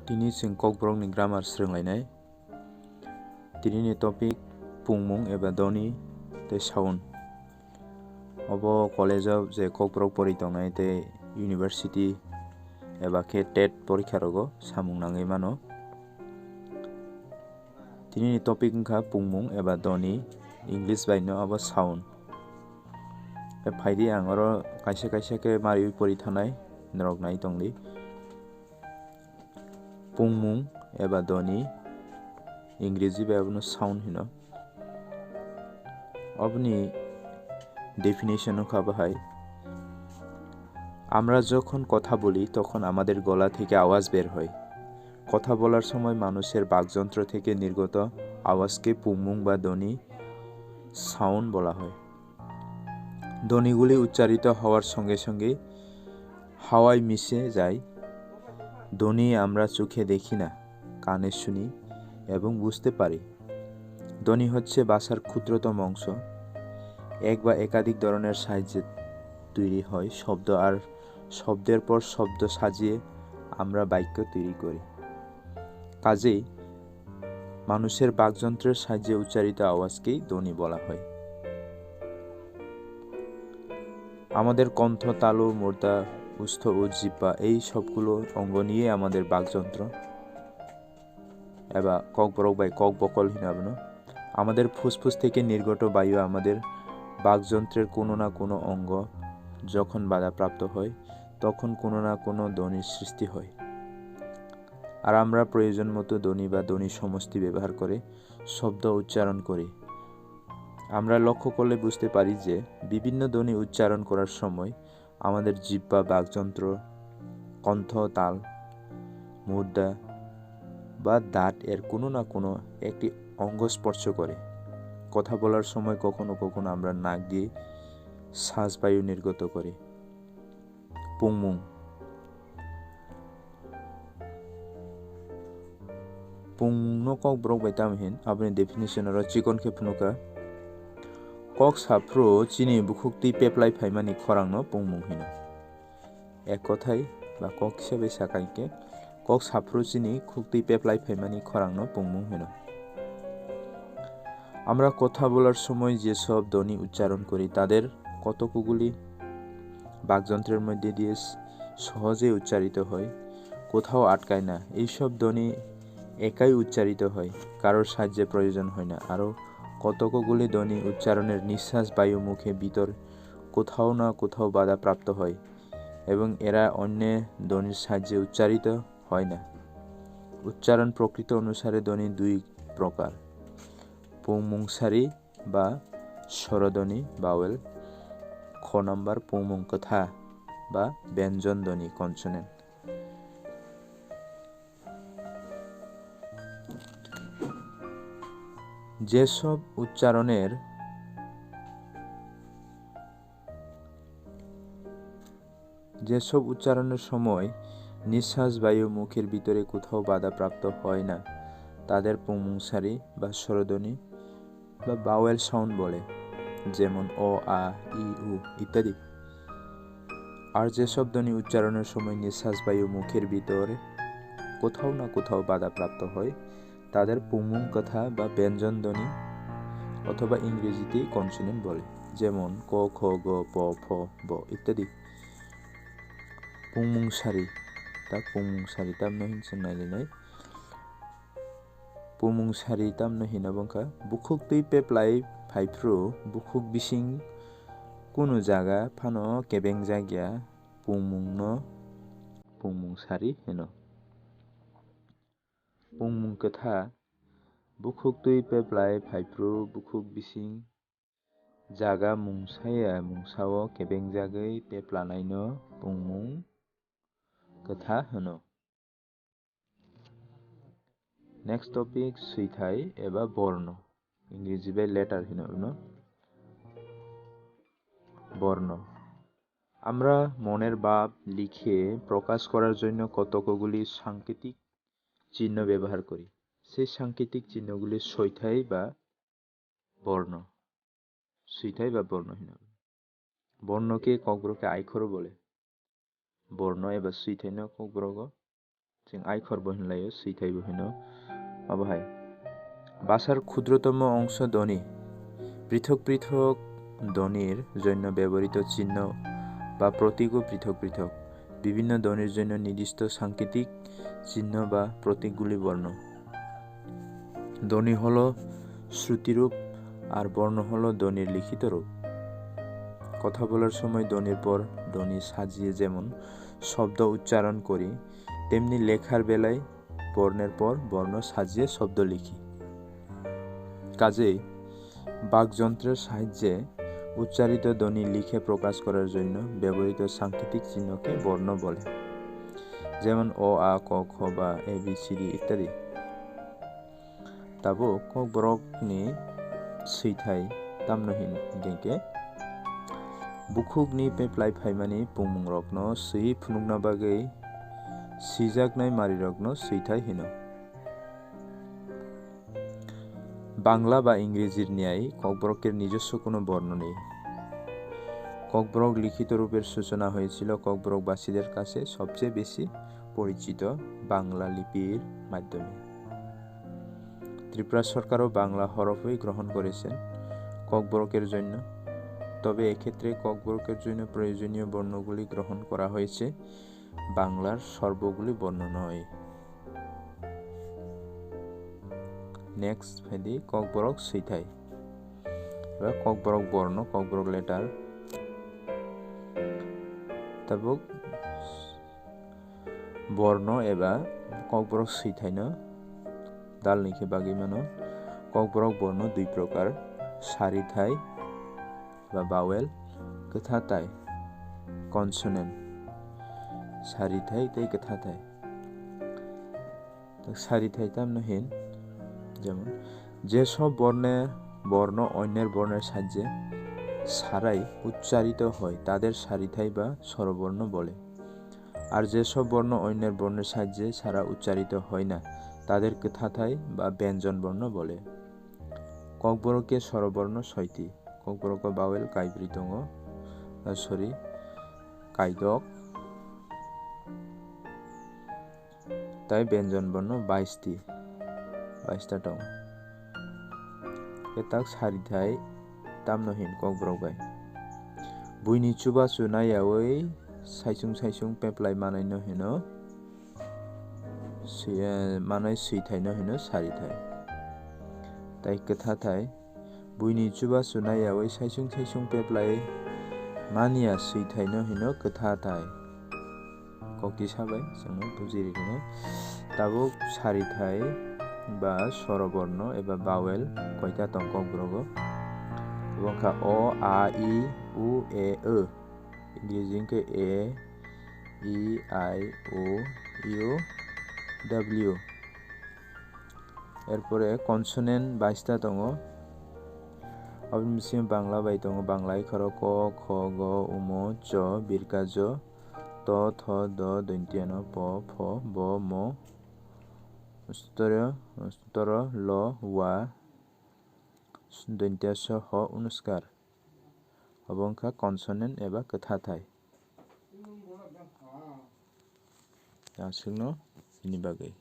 Tini sing kokbrok ni grammar srenglainai. Tini ni topic pungmung eba doni te sound. Obo college je kokbrok pori tongnai te university eba ke TET porikha rogo samung nangui mano. Tini ni topic wngkha pungmung eba doni English bai no obo sound. Phaidi ang oro kaisa kaisa ke mari pori thanai norok nai tongdi. Pungmung eba doni ইংরেজি bai abono sound hino. Oboni definition wngkha bahai আমরা যখন কথা বলি তখন আমাদের গলা থেকে আওয়াজ বের হয়। কথা বলার সময় মানুষের বাকযন্ত্র থেকে নির্গত আওয়াজকে পুংমুং বা ধ্বনি সাউন্ড বলা হয়। ধ্বনিগুলি উচ্চারিত হওয়ার সঙ্গে সঙ্গে হাওয়ায় মিশে যায়। ধ্বনি আমরা চোখে দেখি না, কানে শুনি এবং বুঝতে পারি। ধ্বনি হচ্ছে ভাষার ক্ষুদ্রতম অংশ। এক বা একাধিক ধরনের সাহায্যে তৈরি হয় শব্দ, আর শব্দের পর শব্দ সাজিয়ে আমরা বাক্য তৈরি করি। কাজেই মানুষের বাকযন্ত্রের সাহায্যে উচ্চারিত আওয়াজকেই ধ্বনি বলা হয়। আমাদের কণ্ঠ, তালু, মূর্ধা, ওষ্ঠ ও জিহ্বা এই সবগুলো অঙ্গ নিয়ে আমাদের বাকযন্ত্র এবা kokborok bai kok bokol hinabono। আমাদের ফুসফুস থেকে নির্গত বায়ু আমাদের বাকযন্ত্রের কোনো না কোনো অঙ্গ যখন বাধাপ্রাপ্ত হয় তখন কোনো না কোনো ধ্বনির সৃষ্টি হয়। আর আমরা প্রয়োজন মতো ধ্বনি বা ধ্বনি সমষ্টি ব্যবহার করে শব্দ উচ্চারণ করি। আমরা লক্ষ্য করলে বুঝতে পারি যে বিভিন্ন ধ্বনি উচ্চারণ করার সময় আমাদের জিহ্বা, বাকযন্ত্র, কণ্ঠ, তাল, মূর্ধা বা দাঁত এর কোনো না কোনো একটি অঙ্গ স্পর্শ করে। কথা বলার সময় কখনো কখনো আমরা নাক দিয়ে শ্বাস বায়ু নির্গত করি। পুংমুং পুংমুং no kokborok bai tamhin aboni definition oro chikon khe phunukha kok saphru chini bukhukti peplai phaimani khorang no pungmung hino। এক কথায় বা কক হিসেবে সাকাইকে কক সাফরু চিনি খুকতি পেপলাই ফাইমানি খরাংন পুংমুং হইনো। আমরা কথা বলার সময় যেসব ধ্বনি উচ্চারণ করি তাদের কতকগুলি বাকযন্ত্রের মধ্যে দিয়ে সহজে উচ্চারিত হয়, কোথাও আটকায় না। এইসব ধ্বনি একাই উচ্চারিত হয়, কারোর সাহায্যের প্রয়োজন হয় না। আরও কতকগুলি ধ্বনি উচ্চারণের নিঃশ্বাস বায়ু মুখে ভিতর কোথাও না কোথাও বাধাপ্রাপ্ত হয় এবং এরা অন্য ধ্বনির সাহায্যে উচ্চারিত হয় না। উচ্চারণ প্রকৃত অনুসারে ধ্বনি দুই প্রকার, পুংমুংসারি বা স্বরধ্বনি বাওয়েল, খ নাম্বার পুংমুংকথা বা ব্যঞ্জন ধ্বনি কনসোনেন্ট। যেসব উচ্চারণের সময় নিঃশ্বাস বায়ু মুখের ভিতরে কোথাও বাধাপ্রাপ্ত হয় না তাদের পুংমুংসারি বা স্বরধ্বনি বা বাওয়েল সাউন্ড বলে, যেমন অ, আ, ই, উ ইত্যাদি। আর যেসব ধ্বনি উচ্চারণের সময় নিঃশ্বাস বায়ু মুখের ভিতরে কোথাও না কোথাও বাধাপ্রাপ্ত হয় তাদের পুংমুংকথা বা ব্যঞ্জন ধ্বনি অথবা ইংরেজিতে কনসোনেন্ট বলে, যেমন ক, খ, গ, প, ফ, ব ইত্যাদি। পুংমুংসারি tamno hinsung nailinai pungmungsari tamno hinabongkha bukhuk tui peplai phaipru bukhuk bising kuno jaga phano kebeng jagya pungmungno pungmungsari hino। pungmungkotha bukhuk tui peplai phaipru bukhuk bising jaga mungsao kebeng jagoi peplanai no pungmung kotha hino। Next topic suitai eba borno, ইংরেজি bai letter hino বর্ণ। আমরা মনের ভাব লিখে প্রকাশ করার জন্য কতকগুলি সাংকেতিক চিহ্ন ব্যবহার করি। সেই সাংকেতিক চিহ্নগুলি সৈথাই বা বর্ণ হীন। বর্ণকে ককব্রকে আইখরও বলে। বর্ণ এবা সুইথাই ন ককব্রগ जों आयखरबो होनलायो सैथायबो होनो माबाहाय ভাষার ক্ষুদ্রতম অংশ ধ্বনি পৃথক পৃথক ধ্বনির জন্য ব্যবহৃত চিহ্ন বা প্রতীকও পৃথক পৃথক বিভিন্ন ধ্বনির জন্য নির্দিষ্ট সাংকেতিক চিহ্ন বা প্রতীকগুলি বর্ণ ধ্বনি হলো শ্রুতিরূপ আর বর্ণ হলো ধ্বনির লিখিত রূপ কথা বলার সময় ধ্বনির পর ধ্বনি সাজিয়ে যেমন শব্দ উচ্চারণ করি তেমনি লেখার বেলায় বর্ণের পর বর্ণ সাজিয়ে শব্দ লিখি কাজেই বাকযন্ত্রের সাহায্যে উচ্চারিত ধ্বনি লিখে প্রকাশ করার জন্য ব্যবহৃত সাংকেতিক চিহ্নকে বর্ণ বলে যেমন অ আ ক খ বা এ বি সি ডি ইত্যাদি তাবো cock borokni seithai tamnohin gengke bukhukni peplai phaimani pungmungrokno sei phunukna bagui sijaknai marirokno seithai hino Bangla বা ইংরেজির ন্যায় ককবরকের নিজস্ব কোনো বর্ণ নেই ককবরক লিখিত রূপের সূচনা হয়েছিল ককবরকবাসীদের কাছে সবচেয়ে বেশি পরিচিত বাংলা লিপির মাধ্যমে ত্রিপুরা সরকারও বাংলা হরফই গ্রহণ করেছেন ককবরকের জন্য তবে এক্ষেত্রে ককবরকের জন্য প্রয়োজনীয় বর্ণগুলি গ্রহণ করা হয়েছে বাংলার সর্বগুলি বর্ণ নয় নেক্সট ফেদি ককবরক সৈথাই বা ককবরক বর্ণ ককবরক লেটার তারপর বর্ণ এবা ককবরক সৈথাই না দালনিকে বাগি মানো ককবরক বর্ণ দুই প্রকার সারিথাই বা বাওয়েল কথাথাই কনসোনেন্ট সারিথাই তাই কথাথাই তো সারিথাই তামনহিন যেমন যেসব বর্ণ অন্যের বর্ণের সাহায্যে ছাড়াই উচ্চারিত হয় তাদের সারিথাই বা স্বরবর্ণ বলে আর যেসব বর্ণ অন্যের বর্ণের সাহায্যে ছাড়া উচ্চারিত হয় না তাদের কথাথাই বা ব্যঞ্জন বর্ণ বলে ককবরকের স্বরবর্ণ ৬টি ককবরক বাওয়েল কাইব্রিতঙ্গ কাইদক তাই ব্যঞ্জন বর্ণ ২২টা দं কেতাক সারিথাই তামনহিন ককবরক বাই বুইনি চুবা চুनायावै साइसुं पेप्लाय मानायनो हिनो मानाय सैथायनो हिनो सारिथाय ताई कथाथाय बुइनि चुबा चुनायावै साइसुं पेप्लाय मानिया सैथायनो हिनो कथाथाय कक्ति साबाय जोङो बुजिरिनो ताबो सारिथाय बा स्वरबर्ण एबा बावेल कयटा दं ककबरक बंखा अ आ इ उ ए ओ इंग्लिजिंके ए इ आई ओ ইউ ডাব্লিউ এরপরে কনসোনেন্ট 22টা দङ অবনিসিম বাংলা বাই দङ বাংলা ইখর ক খ গ উম চ বিরকা জ ত থ দ দন্ত্য ন প ফ ব ম স্তর ল ওয়া দন্ত্য স হ অনুস্কার অবংখা কনসোনেন্ট এবা কথাথাই আসুন ইনি বাগै